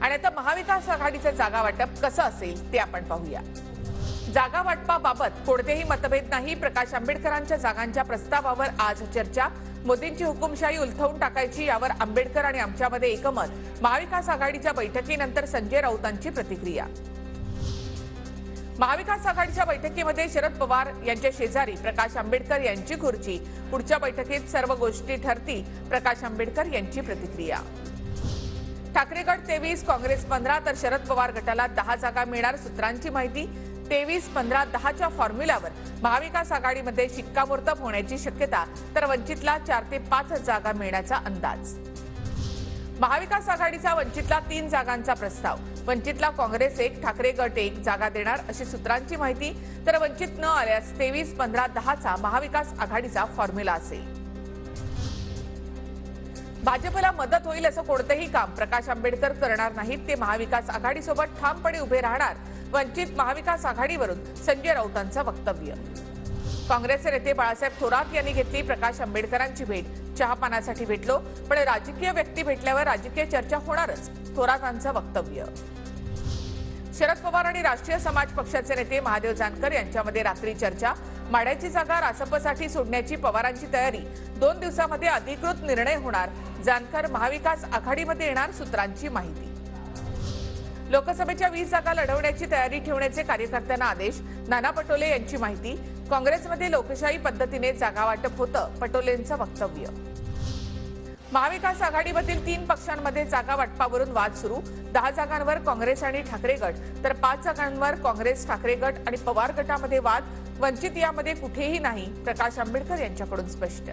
आणि आता महाविकास आघाडीचे जागा वाटप कसं असेल ते आपण पाहूया। जागा वाटपाबाबत कोणतेही मतभेद नाही। प्रकाश आंबेडकरांच्या जागांच्या प्रस्तावावर आज चर्चा। मोदींची हुकुमशाही उलथवून टाकायची यावर आंबेडकर आणि आमच्यामध्ये एकमत। महाविकास आघाडीच्या बैठकीनंतर संजय राऊतांची प्रतिक्रिया। महाविकास आघाडीच्या बैठकीमध्ये शरद पवार यांच्या शेजारी प्रकाश आंबेडकर यांची खुर्ची। पुढच्या बैठकीत सर्व गोष्टी ठरतील। प्रकाश आंबेडकर यांची प्रतिक्रिया। ठाकरे गट 23, काँग्रेस 15 तर शरद पवार गटाला 10 जागा मिळणार। सूत्रांची माहिती। 23-15-10च्या फॉर्म्युलावर महाविकास आघाडीमध्ये शिक्कामोर्तब होण्याची शक्यता, तर वंचितला 4 ते 5 जागा मिळण्याचा अंदाज। महाविकास आघाडीचा वंचितला 3 जागांचा प्रस्ताव। वंचितला काँग्रेस 1, ठाकरे गट 1 जागा देणार अशी सूत्रांची माहिती। तर वंचित न आल्यास 23-15-10चा महाविकास आघाडीचा फॉर्म्युला असेल। भाजपला मदत होईल असं कोणतेही काम प्रकाश आंबेडकर करणार नाहीत। ते महाविकास आघाडीसोबत ठामपणे उभे राहणार। वंचित महाविकास आघाडीवरून संजय राऊतांचं वक्तव्य। काँग्रेसचे नेते बाळासाहेब थोरात यांनी घेतली प्रकाश आंबेडकरांची भेट। चहापानासाठी भेटलो, पण राजकीय व्यक्ती भेटल्यावर राजकीय चर्चा होणारच, थोरातांचं वक्तव्य। शरद पवार आणि राष्ट्रीय समाज पक्षाचे नेते महादेव जानकर यांच्यामध्ये रात्री चर्चा। माढ्याची जागा रासपसाठी सोडण्याची पवारांची तयारी। 2 दिवसांमध्ये अधिकृत निर्णय होणार। जानकर महाविकास आघाडीमध्ये येणार, सूत्रांची माहिती। लोकसभेच्या 20 जागा लढवण्याची तयारी ठेवण्याचे कार्यकर्त्यांना आदेश। नाना पटोले यांची माहिती। काँग्रेसमध्ये लोकशाही पद्धतीने जागा वाटप होतं, पटोलेंचं वक्तव्य। महाविकास आघाडीमधील 3 पक्षांमध्ये जागा वाटपावरून वाद सुरू। 10 जागांवर काँग्रेस आणि ठाकरे गट, तर 5 जागांवर काँग्रेस, ठाकरे गट आणि पवार गटामध्ये वाद। वंचित यामध्ये कुठेही नाही, प्रकाश आंबेडकर यांच्याकडून स्पष्ट।